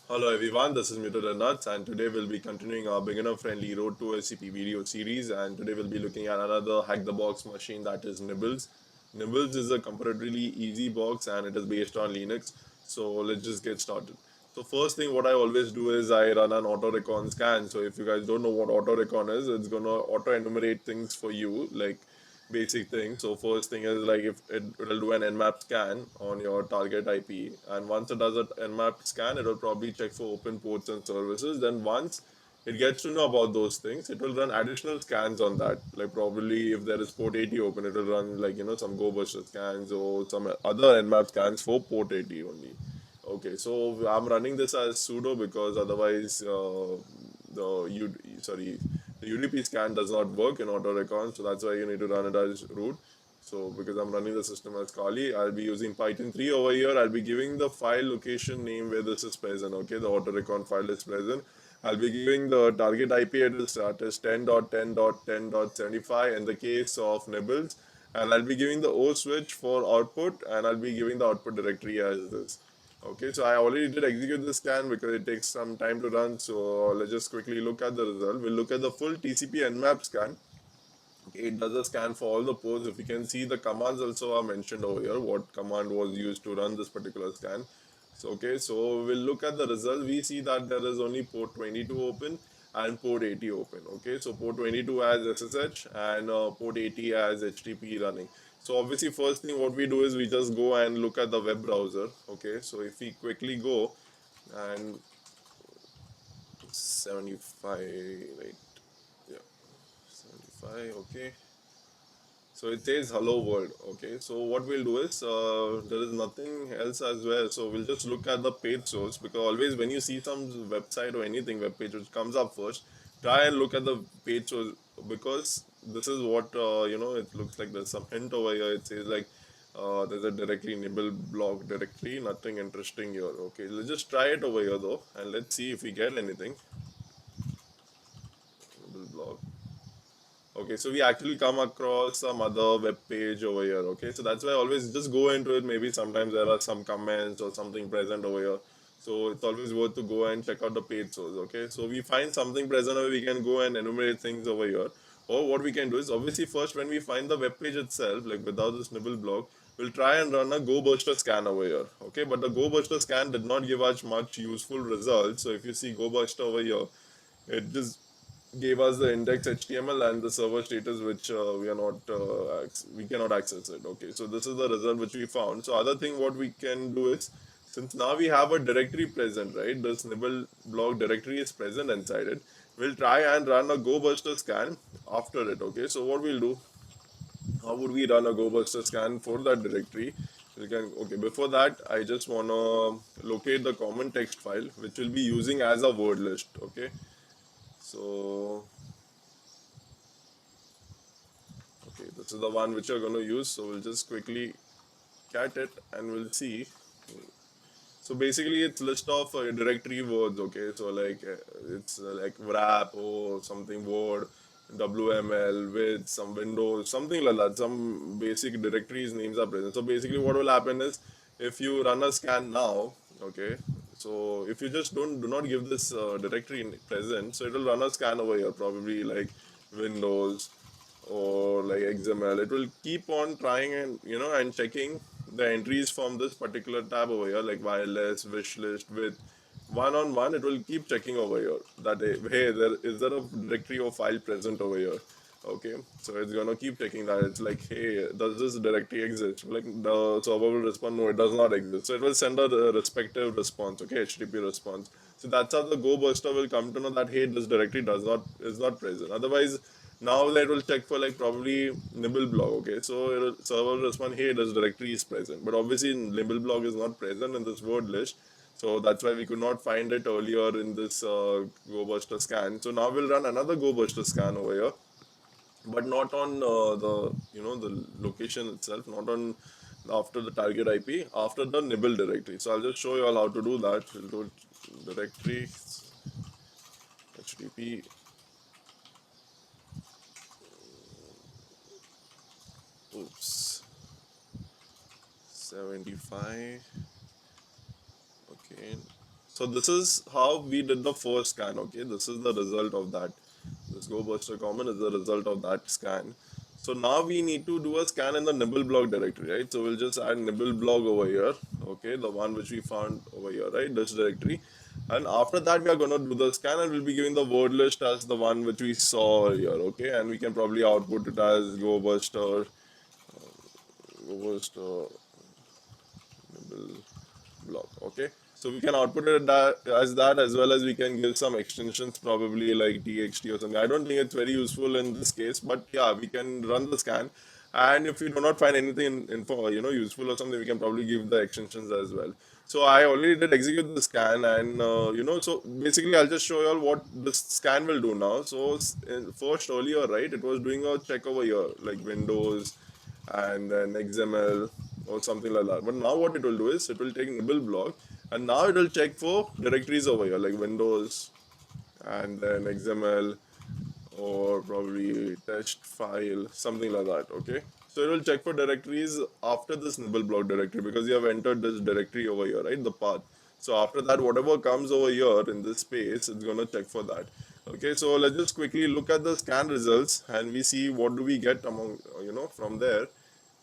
Hello everyone, this is Muted Nuts, and today we'll be continuing our beginner-friendly Road to SCP video series. And today we'll be looking at another hack-the-box machine, that is Nibbles. Nibbles is a comparatively easy box, and it is based on Linux. So let's just get started. So first thing, what I always do is I run an auto recon scan. So if you guys don't know what auto recon is, it's gonna auto enumerate things for you, like basic thing. So first thing is like if it'll do an nmap scan on your target IP, and once it does an nmap scan, it will probably check for open ports and services. Then once it gets to know about those things, it will run additional scans on that. Like probably if there is port 80 open, it will run like some GoBuster scans or some other nmap scans for port 80 only. Okay, so I'm running this as sudo because otherwise the sorry the UDP scan does not work in AutoRecon, so that's why you need to run it as root. So because I'm running the system as Kali, I'll be using Python 3 over here. I'll be giving the file location name where this is present. Okay, the AutoRecon file is present. I'll be giving the target IP address that is 10.10.10.75 in the case of Nibbles, and I'll be giving the O switch for output, and I'll be giving the output directory as this. Okay, so I already did execute the scan because it takes some time to run. So let's just quickly look at the result. We'll look at the full TCP nmap scan. Okay, it does a scan for all the ports. If you can see, the commands also are mentioned over here. What command was used to run this particular scan? So okay, so we'll look at the result. We see that there is only port 22 open and port 80 open. Okay, so port 22 has SSH and port 80 has HTTP running. So obviously, first thing what we do is we just go and look at the web browser. Okay, so if we quickly go and 75, right? Yeah, 75. Okay, so it says hello world. Okay, so what we'll do is there is nothing else as well. So we'll just look at the page source, because always when you see some website or anything web page which comes up first, try and look at the page source, because this is what it looks like. There's some hint over here. It says like there's a directory nibble blog directory. Nothing interesting here. Okay, let's just try it over here though, and let's see if we get anything. Nibble blog. Okay, so we actually come across some other web page over here. Okay, so that's why I always just go into it. Maybe sometimes there are some comments or something present over here. So it's always worth to go and check out the page source. Okay, so we find something present over, we can go and enumerate things over here. Or what we can do is obviously first when we find the web page itself, like without this nibble block, we'll try and run a GoBuster scan over here. Okay, but the GoBuster scan did not give us much useful results. So if you see GoBuster over here, it just gave us the index HTML and the server status, which we cannot access it. Okay, so this is the result which we found. So other thing what we can do is, since now we have a directory present, right? This nibble blog directory is present inside it. We'll try and run a GoBuster scan after it. Okay, so what we'll do, how would we run a GoBuster scan for that directory? We can, okay, before that, I just want to locate the common text file, which we'll be using as a word list. Okay, so okay, this is the one which you're going to use. So we'll just quickly cat it and we'll see. So basically, it's list of directory words. Okay, so like it's like wrap or something word, WML with some Windows, something like that. Some basic directories names are present. So basically, what will happen is if you run a scan now, okay. So if you just do not give this directory present, so it will run a scan over here, probably like Windows or like XML. It will keep on trying and and checking the entries from this particular tab over here, like wireless, wish list, with one on one. It will keep checking over here that hey, there a directory or file present over here. Okay, so it's gonna keep checking that. It's like, hey, does this directory exist? Like the server will respond, no, it does not exist. So it will send a respective response. Okay, HTTP response. So that's how the Go Buster will come to know that hey, this directory is not present. Otherwise, now that will check for like probably nibble block. Okay, so it'll, server will respond, hey, this directory is present. But obviously nibble block is not present in this word list. So that's why we could not find it earlier in this GoBuster scan. So now we'll run another GoBuster scan over here, but not on the the location itself, not on after the target IP, after the nibble directory. So I'll just show you all how to do that. We'll do directory HTTP. Oops, 75. Okay, So this is how we did the first scan. Okay, this is the result of that. This GoBuster common is the result of that scan. So now we need to do a scan in the nibble block directory, right? So we'll just add nibble block over here. Okay, the one which we found over here, right? This directory. And after that, we are gonna do the scan, and we'll be giving the word list as the one which we saw here. Okay, and we can probably output it as GoBuster nibble block. Okay, so we can output it as that, as well as we can give some extensions, probably like txt or something. I don't think it's very useful in this case, but yeah, we can run the scan, and if we do not find anything info, useful or something, we can probably give the extensions as well. So I already did execute the scan, and so basically I'll just show you all what this scan will do now. So first, earlier, right, it was doing a check over here, like Windows and then XML or something like that. But now what it will do is it will take nibble block, and now it will check for directories over here, like Windows and then XML, or probably test file, something like that. Okay, so it will check for directories after this nibble block directory, because you have entered this directory over here, right, the path. So after that, whatever comes over here in this space, it's gonna check for that. Okay, so let's just quickly look at the scan results, and we see what do we get among, from there.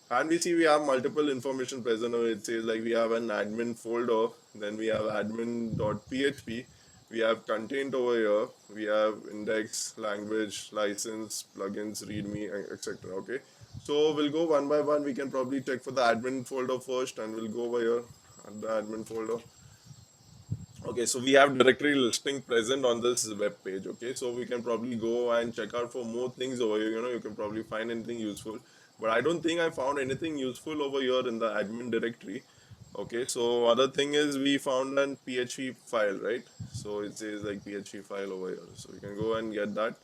And we see we have multiple information present. It says like we have an admin folder, then we have admin.php, we have content over here, we have index, language, license, plugins, readme, etc. Okay, so we'll go one by one. We can probably check for the admin folder first, and we'll go over here at the admin folder. Okay, so we have directory listing present on this web page. Okay, so we can probably go and check out for more things over here. You can probably find anything useful, but I don't think I found anything useful over here in the admin directory. Okay, so other thing is we found an PHP file, right? So it says like PHP file over here, so we can go and get that.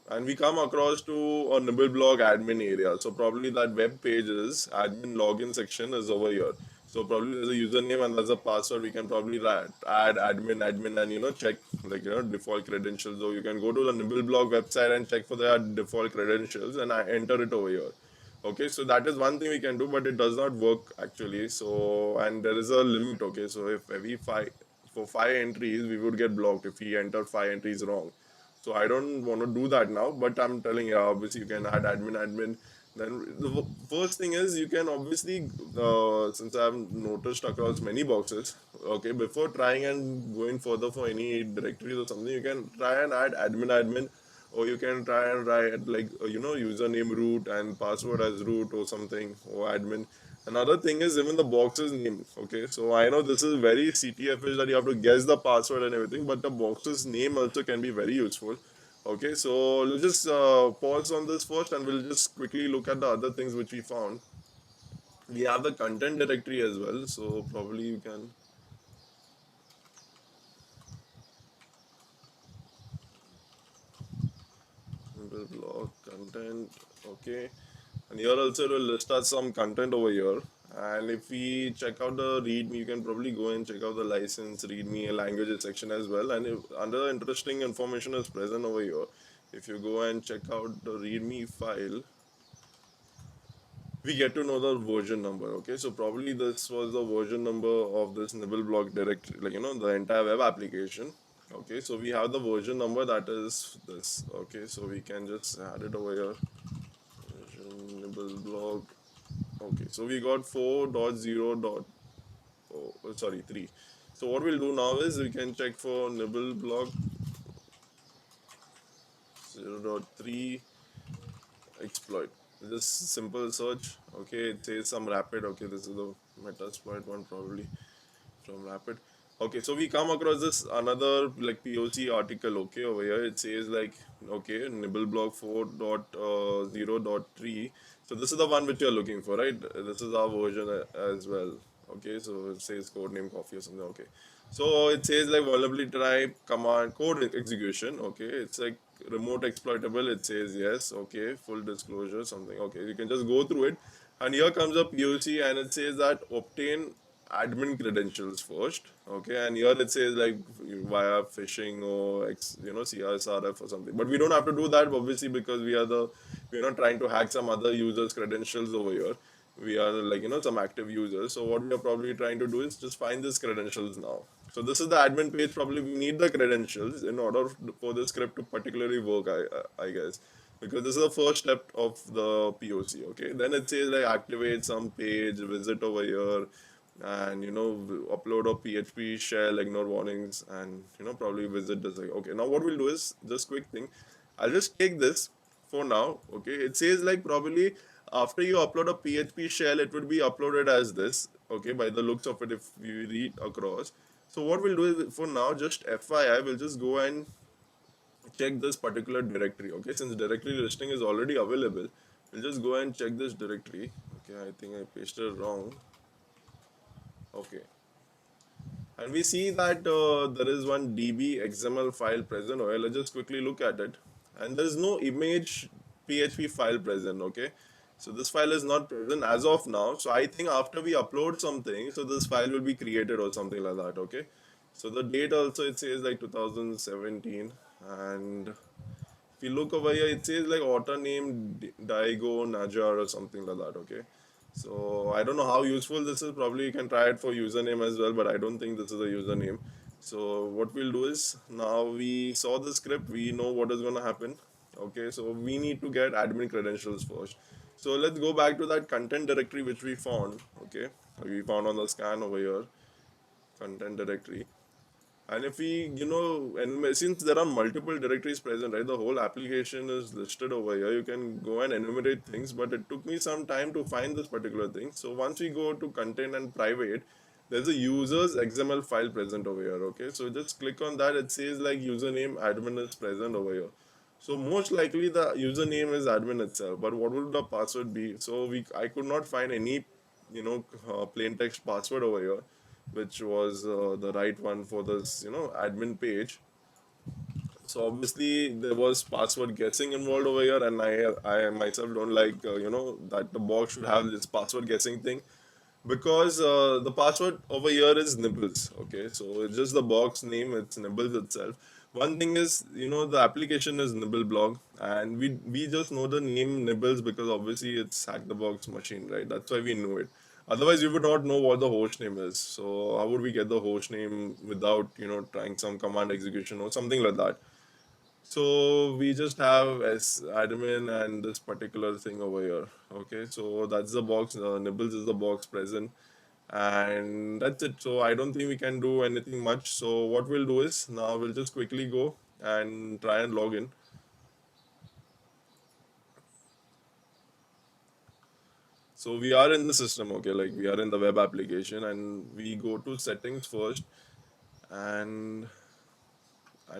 And we come across to a Nibbleblock admin area. So probably that web page's admin login section is over here. So probably there's a username and there's a password. We can probably add admin and check like default credentials. So you can go to the Nibbleblock website and check for their default credentials, and I enter it over here. Okay, so that is one thing we can do, but it does not work actually. So, and there is a limit. Okay, so if every for 5 entries we would get blocked if we enter 5 entries wrong. So I don't want to do that now, but I'm telling you, obviously you can add admin. Then the first thing is you can obviously, since I've noticed across many boxes, okay, before trying and going further for any directories or something, you can try and add admin, or you can try and write like username root and password as root or something, or admin. Another thing is even the box's name. Okay, so I know this is very CTF-ish that you have to guess the password and everything, but the box's name also can be very useful. Okay, so let's just pause on this first, and we'll just quickly look at the other things which we found. We have the content directory as well, so probably you can. Blog content, okay, and here also it will list us some content over here. And if we check out the readme, you can probably go and check out the license, readme, languages section as well. And if under interesting information is present over here, if you go and check out the readme file, we get to know the version number. Okay, so probably this was the version number of this nibble block directory, like the entire web application. Okay, so we have the version number, that is this. Okay, so we can just add it over here. Version nibble block. Okay, so we got 4.0. Sorry, 3. So what we'll do now is we can check for nibble block 0.3 exploit. Just simple search. Okay, it says some rapid. Okay, this is the Metasploit one probably from rapid. Okay, so we come across this another like POC article. Okay, over here it says like, okay, nibble block 4.0.3. So this is the one which you're looking for, right? This is our version as well. Okay, so it says codename coffee or something. Okay, so it says like vulnerability type command code execution. Okay, it's like remote exploitable. It says yes. Okay, full disclosure something. Okay, you can just go through it, and here comes a POC, and it says that obtain admin credentials first. Okay, and here it says like via phishing or CSRF or something, but we don't have to do that obviously, because we're not trying to hack some other users credentials over here. we are like, some active users. So what we are probably trying to do is just find these credentials now. So this is the admin page. Probably we need the credentials in order for the script to particularly work, I guess, because this is the first step of the POC. Okay, then it says like activate some page, visit over here, and upload a PHP shell, ignore warnings, and probably visit this. Like, okay, now what we'll do is just quick thing. I'll just take this for now. Okay, it says like probably after you upload a PHP shell, it would be uploaded as this. Okay, by the looks of it, if you read across. So what we'll do is for now, just FYI, we'll just go and check this particular directory. Okay, since directory listing is already available, we'll just go and check this directory. Okay, I think I pasted it wrong. Okay, and we see that there is one db xml file present. Okay, let's just quickly look at it, and there is no image php file present. Okay, so this file is not present as of now. So I think after we upload something, so this file will be created or something like that. Okay, so the date also it says like 2017, and if you look over here, it says like author name Daigo Najar or something like that. Okay, so I don't know how useful this is. Probably you can try it for username as well, but I don't think this is a username. So what we'll do is now we saw the script, we know what is going to happen. Okay, so we need to get admin credentials first. So let's go back to that content directory which we found. Okay, we found on the scan over here, content directory. And if we, and since there are multiple directories present, right, the whole application is listed over here. You can go and enumerate things, but it took me some time to find this particular thing. So once we go to content and private, there's a user's XML file present over here. Okay, so just click on that. It says like username admin is present over here. So most likely the username is admin itself. But what would the password be? So I could not find any, plain text password over here, which was the right one for this, admin page. So obviously there was password guessing involved over here, and I myself don't like, that the box should have this password guessing thing, because the password over here is Nibbles. Okay, so it's just the box name, it's Nibbles itself. One thing is, the application is Nibble blog, and we just know the name Nibbles because obviously it's Hack the Box machine, right? That's why we know it. Otherwise, we would not know what the host name is. So how would we get the host name without, trying some command execution or something like that? So we just have as admin and this particular thing over here. Okay, so that's the box. Nibbles is the box present, and that's it. So I don't think we can do anything much. So what we'll do is now we'll just quickly go and try and log in. So we are in the system. Okay, like we are in the web application, and we go to settings first, and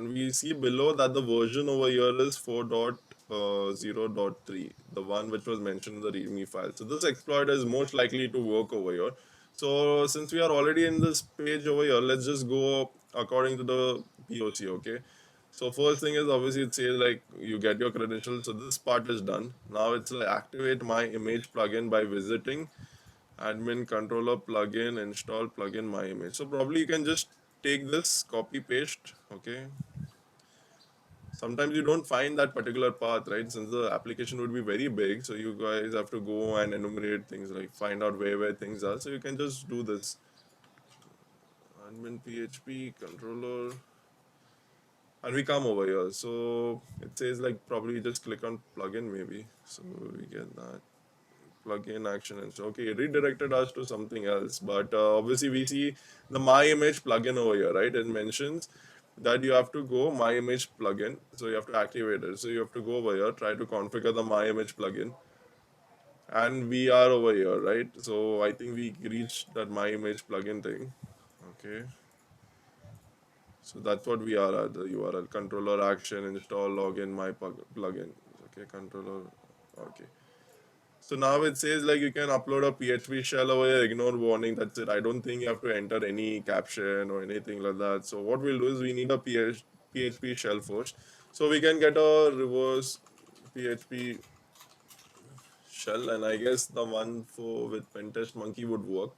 we see below that the version over here is 4.0.3, the one which was mentioned in the README file. So this exploit is most likely to work over here. So since we are already in this page over here, let's just go according to the POC. Okay. So first thing is obviously it says like you get your credentials. So this part is done. Now it's like activate my image plugin by visiting admin controller plugin, install plugin my image. So probably you can just take this, copy paste. Okay, sometimes you don't find that particular path, right? Since the application would be very big, so you guys have to go and enumerate things, like find out where things are. So you can just do this admin PHP controller, and we come over here. So it says like probably just click on plugin maybe. So we get that plugin action, and so okay, it redirected us to something else. But obviously we see the my image plugin over here, right? It mentions that you have to go my image plugin, so you have to activate it. So you have to go over here, try to configure the my image plugin, and we are over here, right? So I think we reached that my image plugin thing. Okay, so that's what we are at, the URL controller action install login my plugin. Okay, controller. Okay, so now it says like you can upload a PHP shell over here, ignore warning, that's it. I don't think you have to enter any caption or anything like that. So what we'll do is we need a PHP shell first. So we can get a reverse PHP shell, and I guess the one for with Pentest Monkey would work.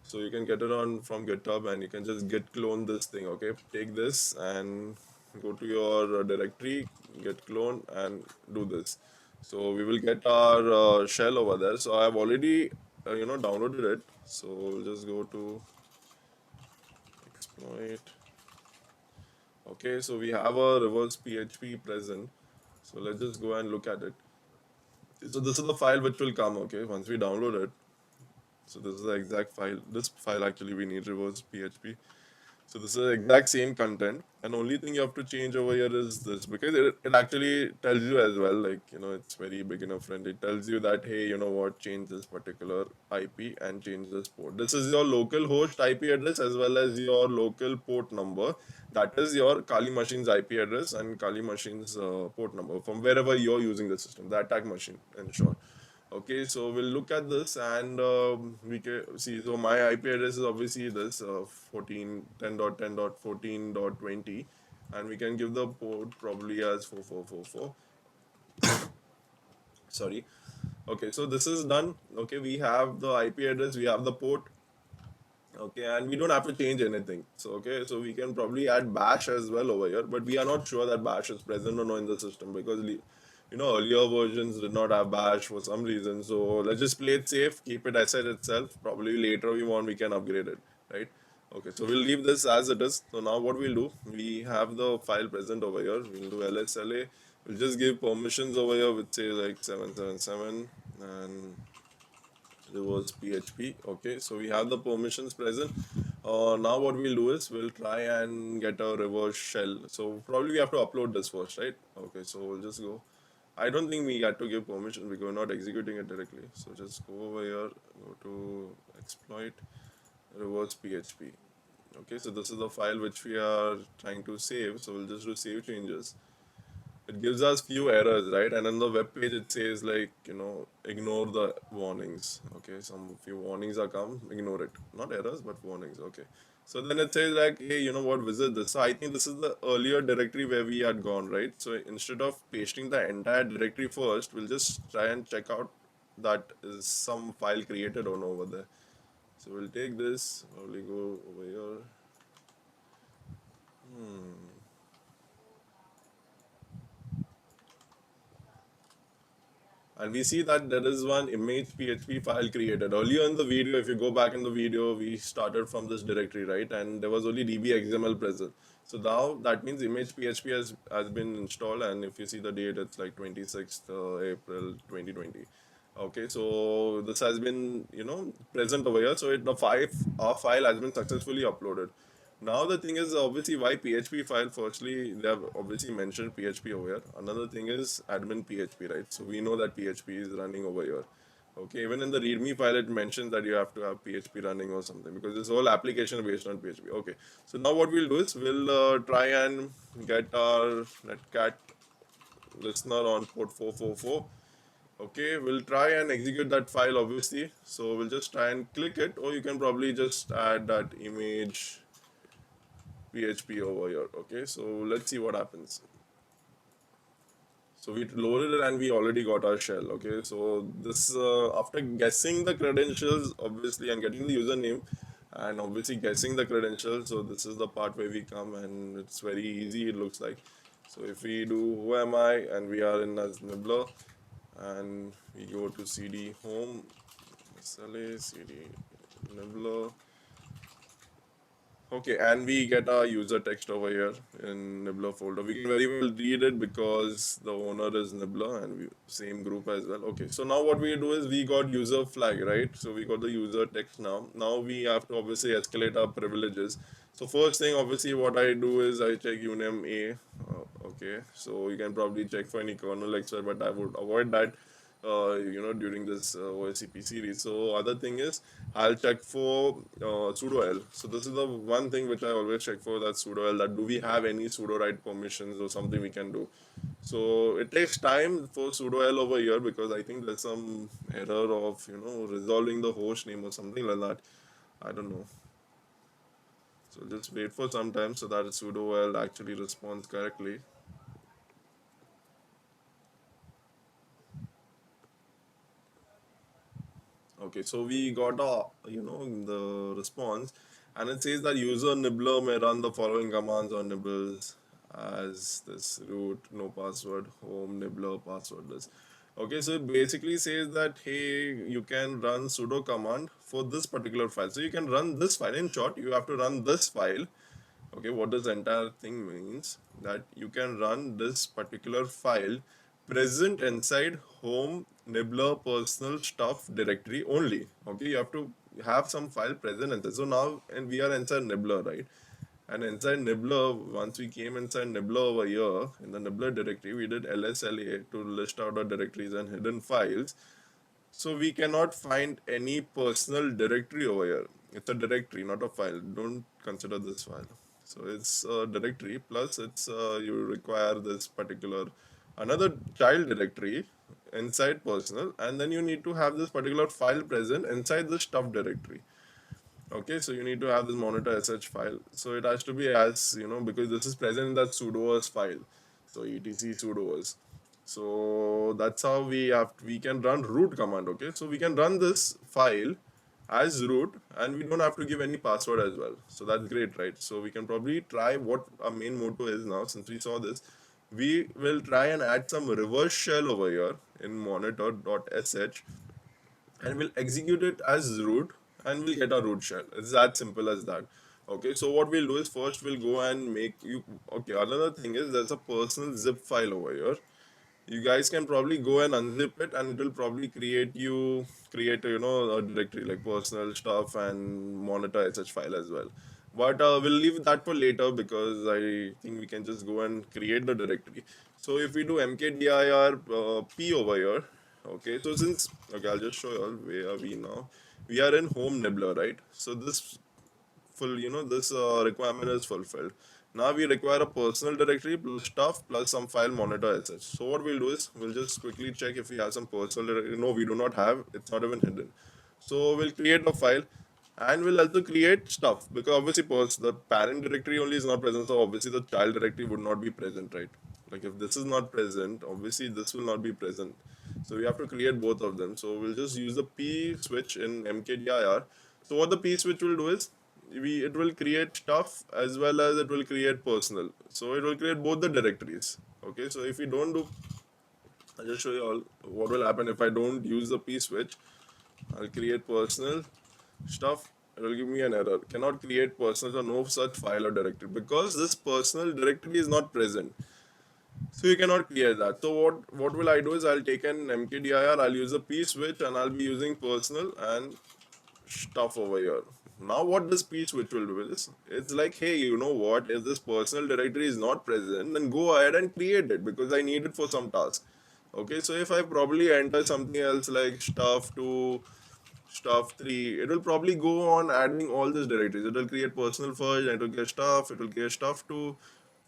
So you can get it on from GitHub, and you can just git clone this thing. Okay, take this and go to your directory, get clone, and do this. So we will get our shell over there. So I've already downloaded it. So we'll just go to exploit. Okay, so we have a reverse PHP present. So let's just go and look at it. So this is the file which will come, okay, once we download it. So this is the exact file. This file actually we need reverse PHP. So this is the exact same content, and only thing you have to change over here is this, because it actually tells you as well, like, it's very beginner friendly. It tells you that, hey, you know what, change this particular IP and change this port. This is your local host IP address as well as your local port number. That is your Kali machine's IP address and Kali machine's port number from wherever you're using the system, the attack machine, in short. Okay, so we'll look at this and we can see. So my IP address is obviously this 14.10.10.14.20, and we can give the port probably as 4444. Sorry. Okay, so this is done. Okay, we have the IP address, we have the port. Okay, and we don't have to change anything. So okay, so we can probably add bash as well over here, but we are not sure that bash is present or not in the system, because earlier versions did not have bash for some reason. So let's just play it safe, keep it as it itself. Probably later we can upgrade it, right? Okay, so we'll leave this as it is. So now what we'll do, we have the file present over here. We'll do lsla. We'll just give permissions over here, which say like 777 and reverse PHP. Okay, so we have the permissions present. Now what we'll do is we'll try and get a reverse shell. So probably we have to upload this first, right? Okay, so we'll just go. I don't think we had to give permission because we're not executing it directly. So just go over here, go to exploit reverse PHP. Okay, so this is the file which we are trying to save. So we'll just do save changes. It gives us few errors, right? And on the web page it says like, ignore the warnings. Okay, some few warnings are come, ignore it. Not errors, but warnings. Okay, so then it says like, hey, you know what, visit this. So I think this is the earlier directory where we had gone, right? So instead of pasting the entire directory first, we'll just try and check out that is some file created on over there. So we'll take this, probably go over here. And we see that there is one image PHP file created. Earlier in the video, if you go back in the video, we started from this directory, right? And there was only DB XML present. So now that means image PHP has been installed. And if you see the date, it's like 26th April 2020. Okay, so this has been, present over here. So our file has been successfully uploaded. Now the thing is obviously why PHP file. Firstly, they have obviously mentioned PHP over here. Another thing is admin PHP, right? So we know that PHP is running over here. Okay, even in the README file it mentions that you have to have PHP running or something, because this whole application is based on PHP. Okay, so now what we'll do is we'll try and get our netcat listener on port 444. Okay, we'll try and execute that file obviously. So we'll just try and click it, or you can probably just add that image PHP over here. Okay, so let's see what happens. So we loaded it and we already got our shell. Okay, so this after guessing the credentials obviously and getting the username and obviously guessing the credentials, so this is the part where we come, and it's very easy, it looks like. So if we do who am I, and we are in as Nibbler, and we go to cd home, SLA cd Nibbler. Okay, and we get our user text over here in Nibbler folder. We can very well read it because the owner is Nibbler and same group as well. Okay, so now what we do is we got user flag, right? So we got the user text now. Now we have to obviously escalate our privileges. So first thing, obviously, what I do is I check uname A. Okay, so you can probably check for any kernel lecture, but I would avoid that during this OSCP series. So other thing is I'll check for sudo L. So this is the one thing which I always check for, that sudo L, that do we have any sudo write permissions or something we can do. So it takes time for sudo L over here, because I think there's some error of resolving the host name or something like that. I don't know. So just wait for some time so that sudo L actually responds correctly. Okay, so we got the response, and it says that user Nibbler may run the following commands on nibbles as this root, no password, home, Nibbler, passwordless. Okay, so it basically says that hey, you can run sudo command for this particular file. So you can run this file. In short, you have to run this file. Okay, what this entire thing means that you can run this particular file present inside home nibbler personal stuff directory only. Okay, you have to have some file present inside. So now, and we are inside nibbler, right? And inside nibbler, once we came inside nibbler over here in the nibbler directory, we did lsla to list out our directories and hidden files. So we cannot find any personal directory over here. It's a directory, not a file. Don't consider this file. So it's a directory plus it's you require this particular another child directory inside personal, and then you need to have this particular file present inside the stuff directory. Okay, so you need to have this monitor sh file. So it has to be as because this is present in that sudoers file. So etc sudoers. So that's how we can run root command. Okay, so we can run this file as root and we don't have to give any password as well. So that's great, right? So we can probably try what our main motto is now. Since we saw this, we will try and add some reverse shell over here in monitor.sh and we'll execute it as root and we'll get a root shell. It's that simple as that. Okay, so what we'll do is first we'll go and make you. Okay, another thing is there's a personal zip file over here. You guys can probably go and unzip it and it will probably create a, a directory like personal stuff and monitor sh file as well. But we'll leave that for later because I think we can just go and create the directory. So if we do mkdir p over here, okay, so since, okay, I'll just show you all where are we now. We are in home nibbler, right? So this this requirement is fulfilled. Now we require a personal directory plus stuff plus some file monitor sh. So what we'll do is we'll just quickly check if we have some personal directory. No, we do not have. It's not even hidden. So we'll create a file and we'll also create stuff because obviously the parent directory only is not present. So obviously the child directory would not be present, right? Like if this is not present, obviously this will not be present. So we have to create both of them. So we'll just use the p switch in mkdir. So what the p switch will do is it will create stuff as well as it will create personal. So it will create both the directories. Okay, so if we don't do, I'll just show you all what will happen if I don't use the p switch. I'll create personal stuff. It will give me an error. Cannot create personal or no such file or directory because this personal directory is not present. So you cannot create that. So what will I do is I'll take an mkdir, I'll use a p switch and I'll be using personal and stuff over here. Now what this p switch will do is it's like, hey, you know what, if this personal directory is not present, then go ahead and create it because I need it for some task. Okay, so if I probably enter something else like stuff 3, it will probably go on adding all these directories. It will create personal first, it will create stuff, it will create stuff 2.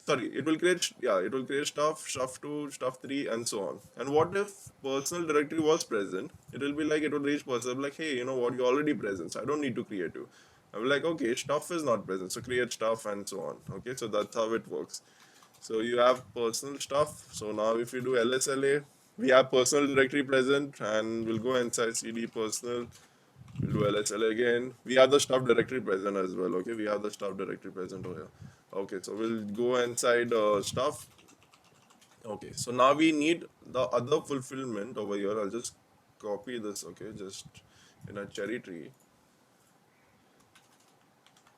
Sorry, it will create, yeah, it will create stuff 2, stuff 3, and so on. And what if personal directory was present? It will be like, it will reach personal, like, hey, you know what, you're already present, so I don't need to create you. I will like, okay, stuff is not present, so create stuff and so on. Okay, so that's how it works. So you have personal stuff. So now if you do lsla, we have personal directory present, and we'll go inside cd personal. We'll do lsla again. We have the stuff directory present as well. Okay, we have the stuff directory present over here. Okay, so we'll go inside stuff. Okay, so now we need the other fulfillment over here. I'll just copy this. Okay, just in a cherry tree.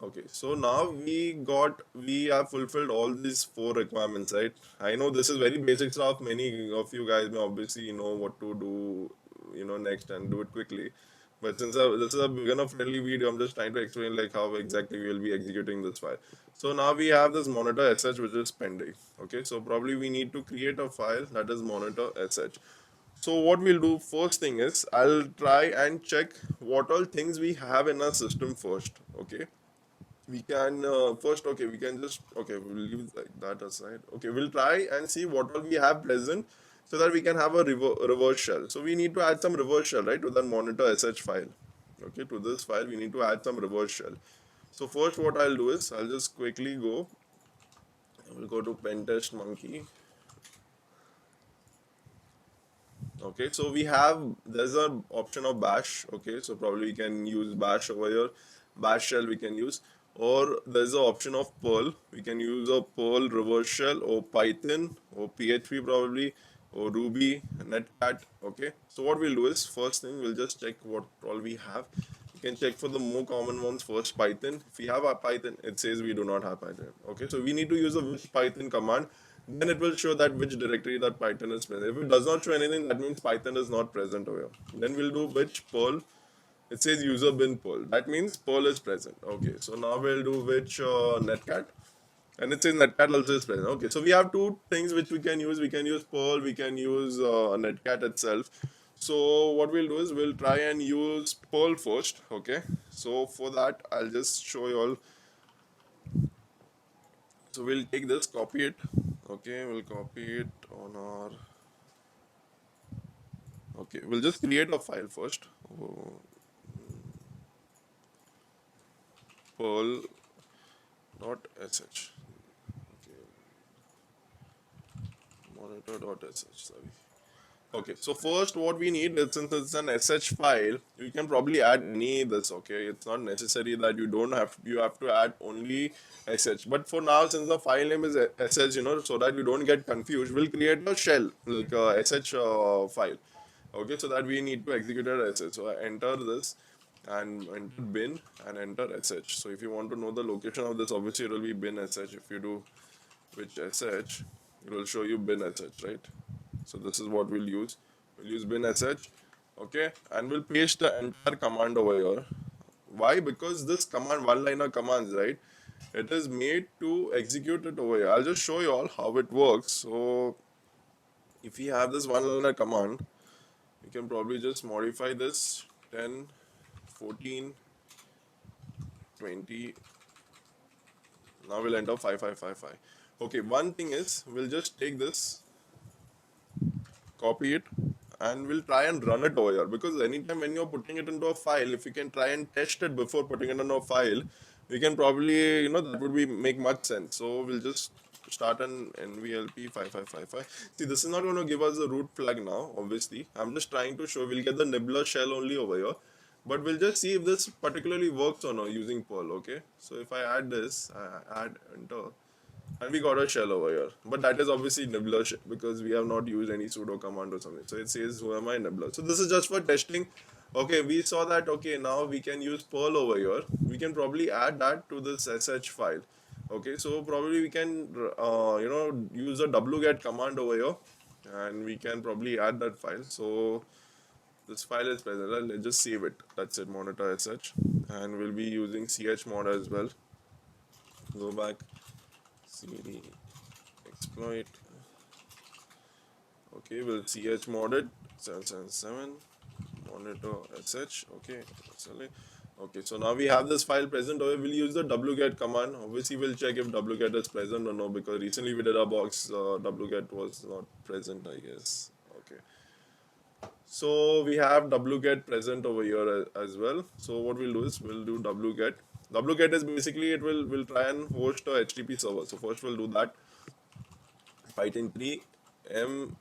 Okay, so now we have fulfilled all these 4 requirements, right? I know this is very basic stuff. Many of you guys may obviously know what to do, next and do it quickly. But since this is a beginner friendly video, I'm just trying to explain like how exactly we will be executing this file. So now we have this monitor sh which is pending. Okay, so probably we need to create a file that is monitor sh. So what we'll do first thing is I'll try and check what all things we have in our system first. Okay, we can first, okay, we can just, okay, we'll leave like that aside. Okay, we'll try and see what all we have present so that we can have a reverse shell. So we need to add some reverse shell, right, to that monitor sh file. Okay, to this file we need to add some reverse shell. So first what I'll do is I'll just quickly go, we'll go to pentest monkey. Okay, so there's an option of bash. Okay, so probably we can use bash over here. Bash shell we can use, or there's an option of perl. We can use a perl reverse shell or python or php probably, or Ruby, Netcat. Okay, so what we'll do is first thing we'll just check what all we have. You can check for the more common ones first. Python. If we have a Python, it says we do not have Python. Okay, so we need to use a which Python command. Then it will show that which directory that Python is present. If it does not show anything, that means Python is not present over here. Then we'll do which Perl. It says user bin Perl. That means Perl is present. Okay, so now we'll do which Netcat. And it says Netcat also is present. Okay, so we have two things which we can use. We can use Perl, we can use Netcat itself. So what we'll do is we'll try and use Perl first. Okay, so for that I'll just show you all. So we'll take this, copy it. Okay, we'll copy it on our. Okay, we'll just create a file first. Oh, Perl.sh. Okay, monitor.sh. Sorry. Okay, so first what we need is, since it's an sh file, you can probably add any this. Okay, it's not necessary that you have to add only sh. But for now, since the file name is sh, so that you don't get confused, we'll create a shell like a sh file. Okay, so that we need to execute it sh. So I enter this and enter bin and enter sh. So if you want to know the location of this, obviously it will be bin sh. If you do which sh, it will show you bin sh, right? So this is what we'll use. We'll use bin sh, okay, and we'll paste the entire command over here. Why? Because this command, one-liner commands, right? It is made to execute it over here. I'll just show you all how it works. So if we have this one-liner command, you can probably just modify this 10, 14, 20. Now we'll enter 5555. Okay, one thing is we'll just take this, copy it, and we'll try and run it over here, because anytime when you're putting it into a file, if you can try and test it before putting it into a file, we can probably, that would be make much sense. So we'll just start an nvlp 5555. See, this is not going to give us the root flag now, obviously. I'm just trying to show we'll get the nibbler shell only over here, but we'll just see if this particularly works or not using Perl. Okay, so if I add this, I add enter, and we got a shell over here, but that is obviously nibbler shell because we have not used any sudo command or something. So it says who am I, nibbler. So this is just for testing. Okay, we saw that. Okay, now we can use Perl over here. We can probably add that to this sh file. Okay, so probably we can use a wget command over here, and we can probably add that file. So this file is present. Let's just save it. That's it, monitor sh, and we'll be using chmod as well. Go back, cd exploit. Okay, we'll chmod it 777 monitor sh. Okay, okay, so now we have this file present. We'll use the wget command. Obviously we'll check if wget is present or no, because recently we did a box, wget was not present, I guess. Okay, so we have wget present over here as well. So what we'll do is we'll do wget. Wget is basically will try and host a HTTP server. So first we'll do that. Python 3 m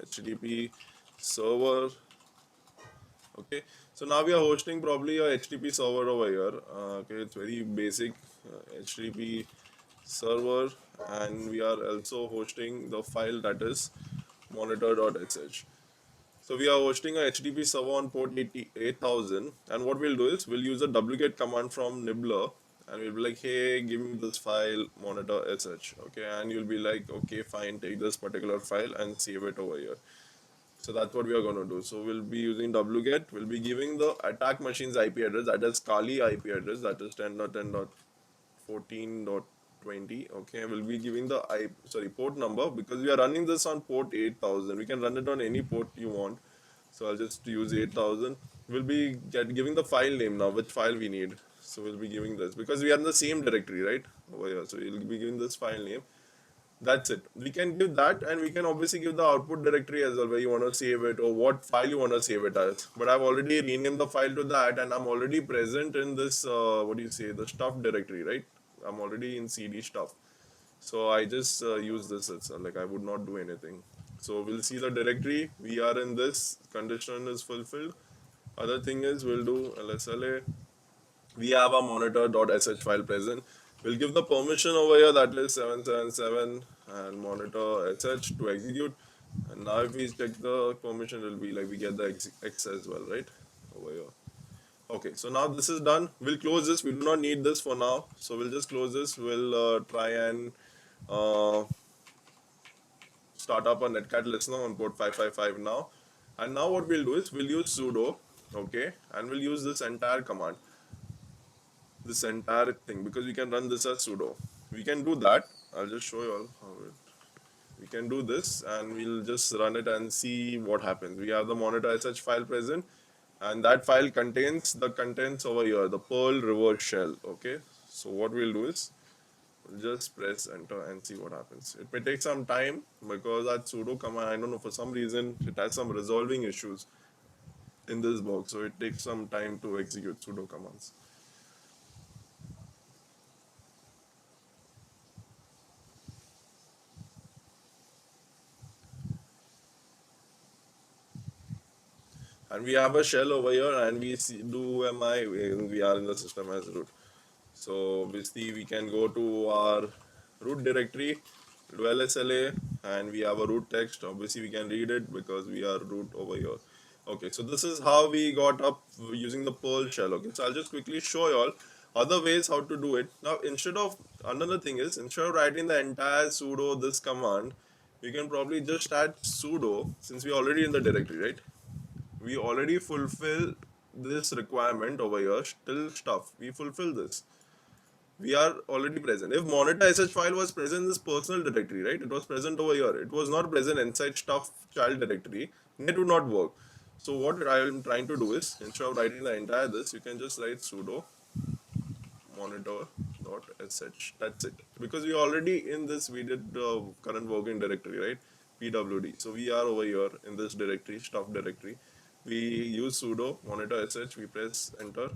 HTTP server. Okay, so now we are hosting probably a HTTP server over here. Okay, it's very basic HTTP server, and we are also hosting the file that is monitor.sh. So we are hosting a HTTP server on port 8000, and what we'll do is we'll use a wget command from nibbler, and we'll be like, hey, give me this file monitor.sh. Okay, and you'll be like, okay, fine, take this particular file and save it over here. So that's what we are going to do. So we'll be using wget. We'll be giving the attack machine's IP address, that is Kali IP address, that is 10.10.14.20. Okay, we'll be giving the port number, because we are running this on port 8000. We can run it on any port you want. So I'll just use 8000. We'll be giving the file name now, which file we need. So we'll be giving this because we are in the same directory, right, over here. So we'll be giving this file name. That's it. We can give that, and we can obviously give the output directory as well, where you want to save it or what file you want to save it as. But I've already renamed the file to that, and I'm already present in this, the stuff directory, right? I'm already in cd stuff. So I just use this itself, like I would not do anything. So we'll see the directory. We are in this, condition is fulfilled. Other thing is we'll do lsla. We have a monitor.sh file present. We'll give the permission over here, that is 777 and monitor sh to execute. And now if we check the permission, it will be like we get the x as well, right? Over here. Okay, so now this is done. We'll close this. We do not need this for now. So we'll just close this. We'll try and uh, start up a netcat listener on port 555 now. And now what we'll do is we'll use sudo, okay, and we'll use this entire command, this entire thing, because we can run this as sudo. We can do that. I'll just show you all how it. We can do this and we'll just run it and see what happens. We have the monitor sh file present, and that file contains the contents over here, the Perl reverse shell. Okay, so what we'll do is we'll just press enter and see what happens. It may take some time because that sudo command, I don't know, for some reason it has some resolving issues in this box, so it takes some time to execute sudo commands. And we have a shell over here, and we see, do mi, we are in the system as root. So obviously we can go to our root directory, do lsla, and we have a root text. Obviously we can read it because we are root over here. Okay, so this is how we got up using the Perl shell. Okay, so I'll just quickly show you all other ways how to do it. Now instead of, another thing is, instead of writing the entire sudo this command, we can probably just add sudo, since we're already in the directory, right? We already fulfill this requirement over here, still stuff. We fulfill this. We are already present. If monitor sh file was present in this personal directory, right? It was present over here. It was not present inside stuff child directory. It would not work. So what I am trying to do is, instead of writing the entire this, you can just write sudo monitor.sh. That's it. Because we already in this, we did the current working directory, right? pwd. So we are over here in this directory, stuff directory. We use sudo monitor sh. We press enter.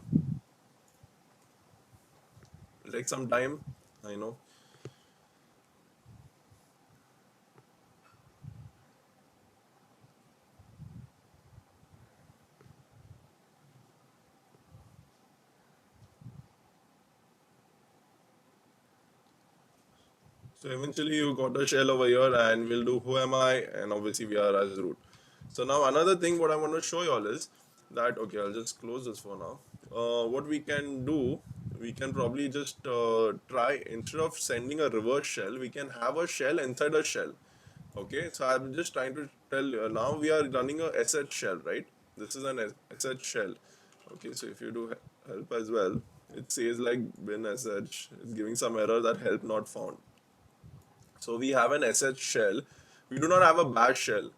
It'll take some time, I know. So eventually you got a shell over here, and we'll do who am I, and obviously we are as root. So now another thing what I want to show you all is that, okay, I'll just close this for now. What we can do, we can probably just try, instead of sending a reverse shell, we can have a shell inside a shell. Okay, so I'm just trying to tell you, now we are running a sh shell, right? This is an sh shell. Okay, so if you do help as well, it says like bin sh, it's giving some error that help not found. So we have an sh shell. We do not have a bash shell.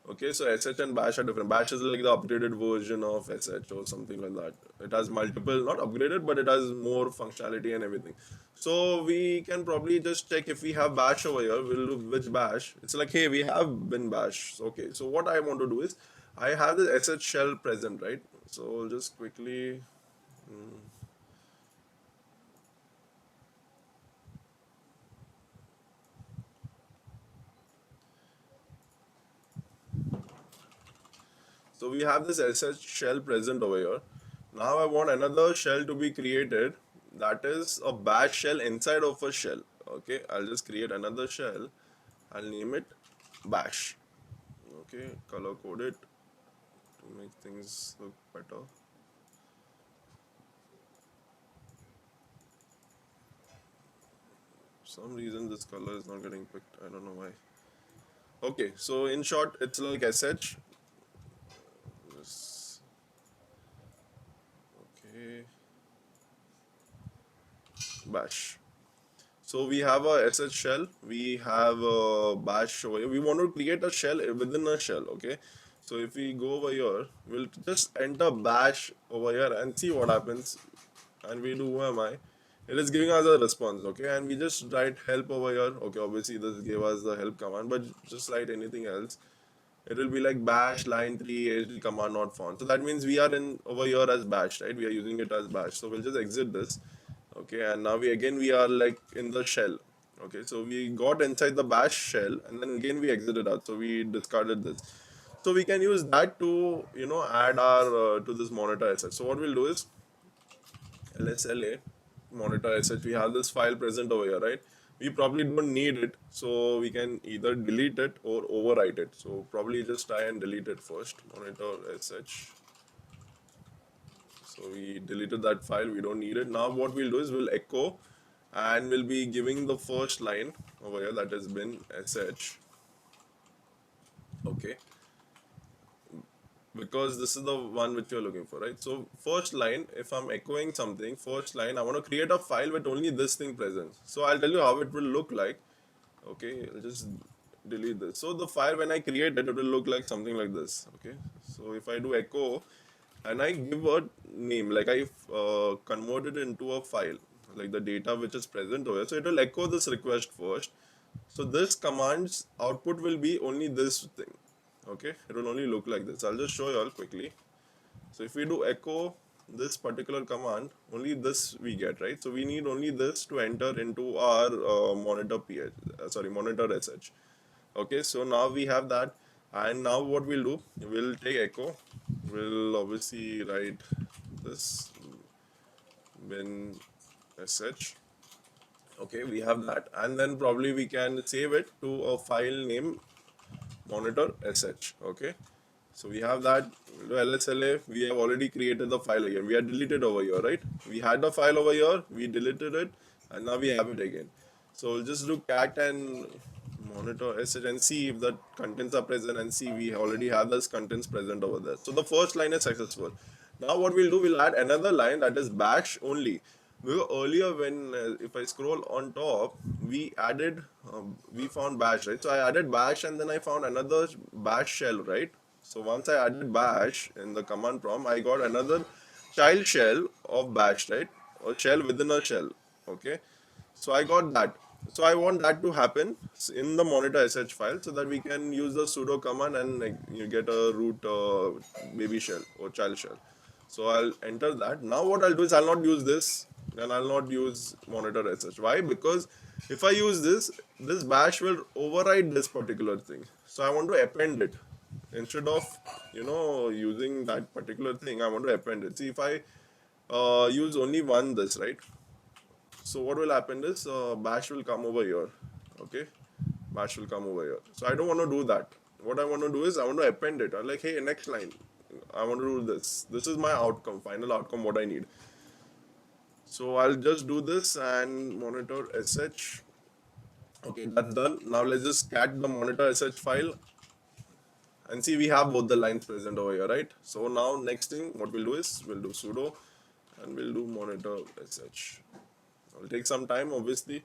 Okay, so sh and bash are different. Bash is like the upgraded version of sh or something like that. It has multiple, not upgraded, but it has more functionality and everything. So we can probably just check if we have bash over here. We'll do which bash. It's like, hey, we have bin bash. Okay, so what I want to do is, I have this sh shell present, right? So I'll just quickly. So we have this sh shell present over here. Now I want another shell to be created, that is a bash shell inside of a shell. Okay, I'll just create another shell. I'll name it bash. Okay, color code it to make things look better. For some reason this color is not getting picked. I don't know why. Okay, so in short, it's like sh. Just, okay, bash. So we have a sh shell, we have a bash over here. We want to create a shell within a shell, okay? So if we go over here, we'll just enter bash over here and see what happens. And we do who am I? It is giving us a response, okay? And we just write help over here. Okay, obviously this gave us the help command, but just write anything else. It will be like bash line 3 hd command not found. So that means we are in over here as bash, right? We are using it as bash. So we'll just exit this. Okay, and now we are like in the shell. Okay, so we got inside the bash shell, and then again we exited out. So we discarded this. So we can use that to, add our to this monitor sh. So what we'll do is lsla monitor sh. We have this file present over here, right? we probably don't need it, so we can either delete it or overwrite it. So probably just try and delete it first. Monitor sh. So we deleted that file, we don't need it. Now what we'll do is we'll echo and we'll be giving the first line over here, that has been sh. Okay, because this is the one which you're looking for, right? So first line, if I'm echoing something, first line, I want to create a file with only this thing present. So I'll tell you how it will look like. Okay, I'll just delete this. So the file, when I create it, it will look like something like this. Okay, so if I do echo and I give a name, like I convert it into a file, like the data which is present over here, so it will echo this request first. So this command's output will be only this thing. Okay, it will only look like this. I'll just show you all quickly. So if we do echo this particular command, only this we get, right? So we need only this to enter into our monitor sh. Okay, so now we have that, and now what we'll do, we'll take echo, we'll obviously write this bin sh. Okay, we have that, and then probably we can save it to a file name monitor sh. Okay, so we have that. We'll do lsla. We have already created the file again. We had deleted over here, right? We had the file over here, we deleted it, and now we have it again. So we'll just do cat and monitor sh and see if the contents are present, and see we already have those contents present over there. So the first line is successful. Now what we'll do, we'll add another line, that is bash only. Because earlier when if I scroll on top, we added we found bash, right? So I added bash and then I found another bash shell, right? So once I added bash in the command prompt, I got another child shell of bash, right? Or shell within a shell. Okay, so I got that. So I want that to happen in the monitor sh file, so that we can use the sudo command and, like, you get a root baby shell or child shell. So I'll enter that. Now what I'll do is I'll not use this, and I'll not use monitor sh. Why? Because if I use this, this bash will override this particular thing. So I want to append it. Instead of, using that particular thing, I want to append it. See, if I use only one this, right? So what will happen is bash will come over here. Okay, bash will come over here. So I don't want to do that. What I want to do is I want to append it. I'm like, hey, next line, I want to do this. This is my outcome, final outcome, what I need. So I'll just do this and monitor sh. Okay, that's done. Now let's just cat the monitor sh file, and see we have both the lines present over here, right? So now next thing what we'll do is we'll do sudo and we'll do monitor sh. It'll take some time, obviously.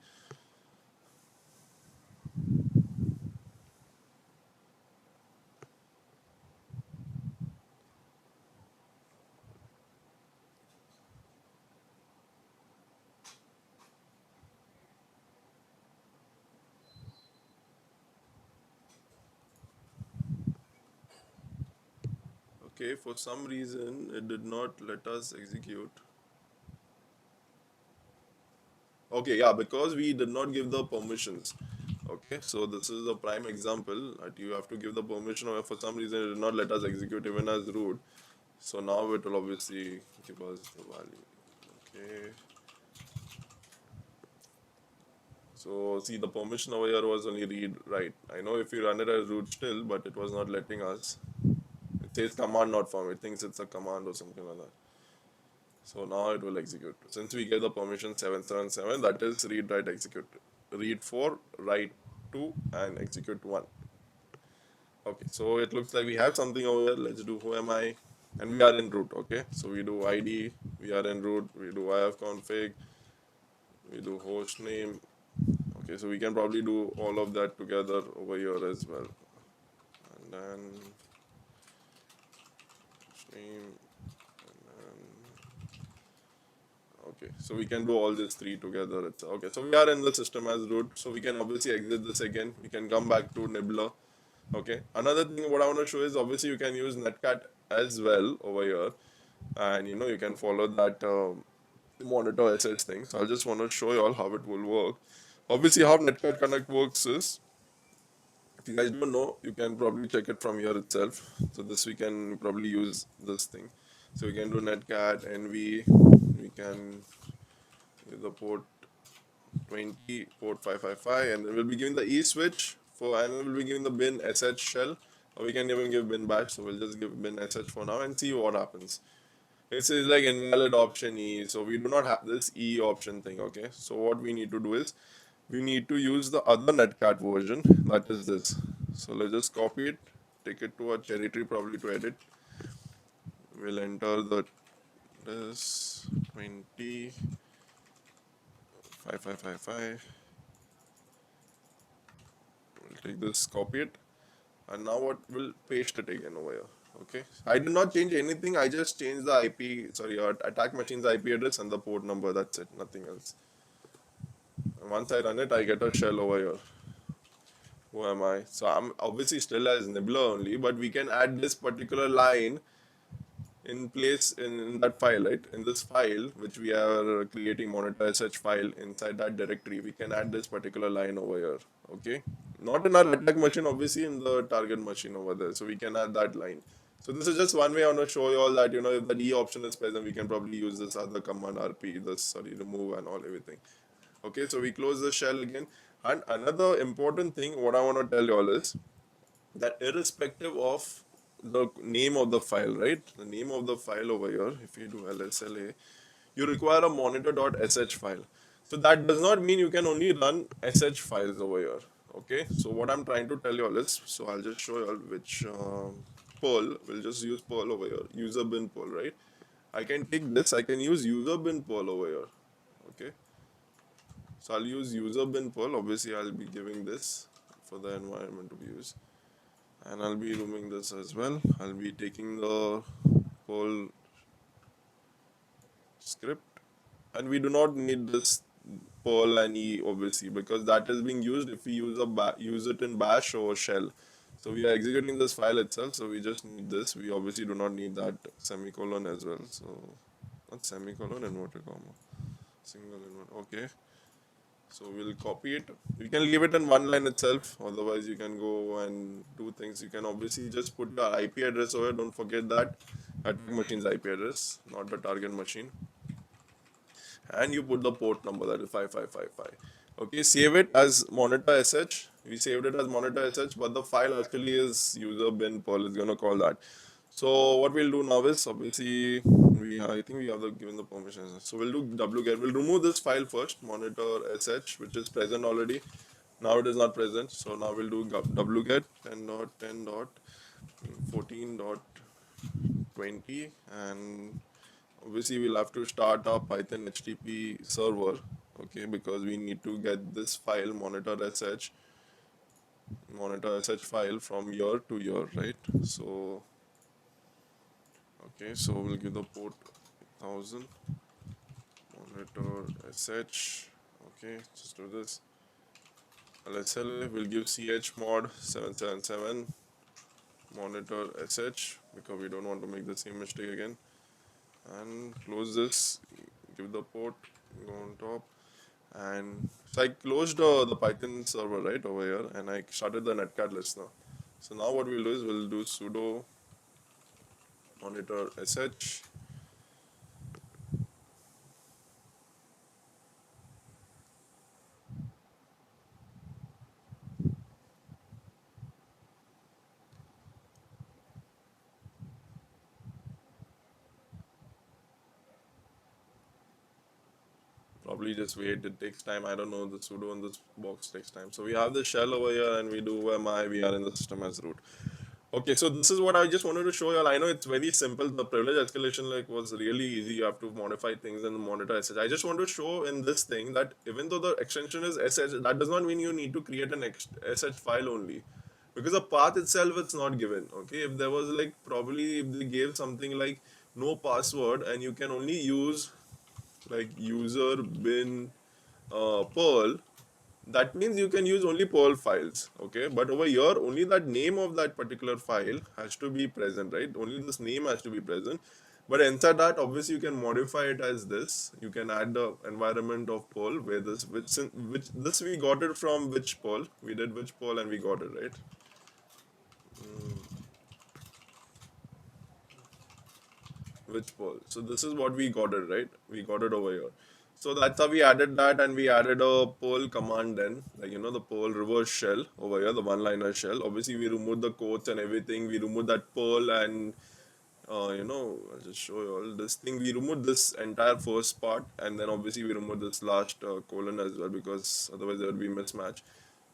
Okay, for some reason it did not let us execute. Okay, yeah, because we did not give the permissions. Okay, so this is a prime example that you have to give the permission, or for some reason it did not let us execute even as root. So now it will obviously give us the value. Okay. So see, the permission over here was only read write. I know if you run it as root still, but it was not letting us. It says command not found. It thinks it's a command or something like that. So now it will execute. Since we gave the permission 777, that is read, write, execute. Read 4, write 2, and execute 1. Okay, so it looks like we have something over here. Let's do who am I, and we are in root. Okay, so we do ID, we are in root, we do ifconfig, we do host name. Okay, so we can probably do all of that together over here as well. And then host name. Okay, so we can do all these three together. Okay, so we are in the system as root, so we can obviously exit this again. We can come back to Nibbler. Okay, another thing what I want to show is obviously you can use Netcat as well over here, and you can follow that monitor sh thing. So I just want to show you all how it will work. Obviously, how Netcat Connect works is, if you guys don't know, you can probably check it from here itself. So this we can probably use this thing. So we can do netcat nv, we can use the port 20 port 555, and then we'll be giving the E switch for, and we'll be giving the bin sh shell, or we can even give bin bash. So we'll just give bin sh for now and see what happens. It says like invalid option E, so we do not have this E option thing. Okay, so what we need to do is we need to use the other netcat version, that is this. So let's just copy it, take it to a cherry tree probably to edit. We'll enter the this 20 5555. We'll take this, copy it, and now what, we'll paste it again over here. Okay, I did not change anything, I just changed the IP, sorry, attack machine's IP address and the port number, that's it, nothing else. And once I run it, I get a shell over here. Who am I? So I'm obviously still as Nibbler only, but we can add this particular line in place in that file, right? In this file, which we are creating monitor sh file, inside that directory, we can add this particular line over here. Okay, not in our attack machine, obviously in the target machine over there. So we can add that line. So this is just one way I want to show you all that, you know, if the E option is present, we can probably use this other command RP, this, sorry, remove and all everything. Okay, so we close the shell again. And another important thing, what I want to tell you all is that irrespective of the name of the file, right? The name of the file over here, if you do lsla, you require a monitor.sh file. So that does not mean you can only run sh files over here. Okay, so what I'm trying to tell you all is, so I'll just show you all which Perl, we'll just use Perl over here, user bin Perl, right? I can take this, I can use user bin Perl over here. Okay, so I'll use user bin Perl. Obviously, I'll be giving this for the environment to be used, and I'll be removing this as well. I'll be taking the Perl script, and we do not need this Perl and E obviously because that is being used if we use it in Bash or Shell. So we are executing this file itself. So we just need this. We obviously do not need that semicolon as well. So not semicolon, inverted comma, single inverted. Okay. So we'll copy it. You can leave it in one line itself. Otherwise, you can go and do things. You can obviously just put your IP address over. Don't forget that attack machine's IP address, not the target machine. And you put the port number, that is 5555. Okay, save it as monitor sh. We saved it as monitor sh, but the file actually is user bin Perl is gonna call that. So what we'll do now is obviously I think we have given the permissions. So we'll do wget. We'll remove this file first, monitor sh, which is present already. Now it is not present. So now we'll do wget 10.10.14.20, and obviously we'll have to start our Python HTTP server. Okay, because we need to get this file monitor sh file from here to here, right? So okay, so we'll give the port 1000 monitor sh. Okay, just do this. LSL will give chmod 777 monitor sh because we don't want to make the same mistake again. And close this, give the port, go on top. And so I closed the Python server right over here, and I started the netcat listener. So now what we'll do is we'll do sudo monitor sh. Probably just wait, it takes time. I don't know, the sudo in this box takes time. So we have the shell over here, and we do mi, we are in the system as root. Okay, so this is what I just wanted to show you all. I know it's very simple. The privilege escalation like was really easy. You have to modify things in the monitor sh. I just want to show in this thing that even though the extension is sh, that does not mean you need to create an sh file only, because the path itself it's not given. Okay, if there was like probably if they gave something like no password and you can only use like user bin Perl, that means you can use only Perl files. Okay, but over here only that name of that particular file has to be present, right? Only this name has to be present. But inside that, obviously, you can modify it as this. You can add the environment of Perl where which this we got it from which Perl. We did which Perl and we got it, right? Which Perl. So this is what we got it, right? We got it over here. So that's how we added that, and we added a Perl command then, like the Perl reverse shell over here, the one-liner shell. Obviously, we removed the quotes and everything. We removed that Perl, and I'll just show you all this thing. We removed this entire first part, and then obviously we removed this last colon as well, because otherwise there would be mismatch.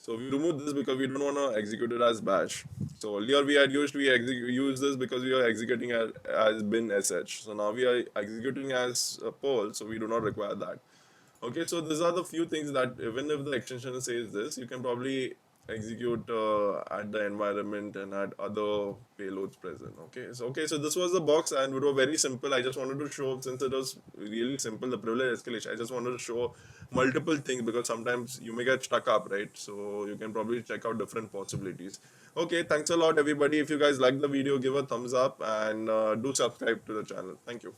So we removed this because we don't want to execute it as bash. So earlier we used this because we are executing as bin sh. So now we are executing as Perl, so we do not require that. Okay, so these are the few things that even if the extension says this, you can probably execute at the environment and add other payloads present. Okay, so this was the box, and it was very simple. I just wanted to show, since it was really simple, the privilege escalation. I just wanted to show multiple things because sometimes you may get stuck up, right? So you can probably check out different possibilities. Okay, thanks a lot, everybody. If you guys like the video, give a thumbs up and do subscribe to the channel. Thank you.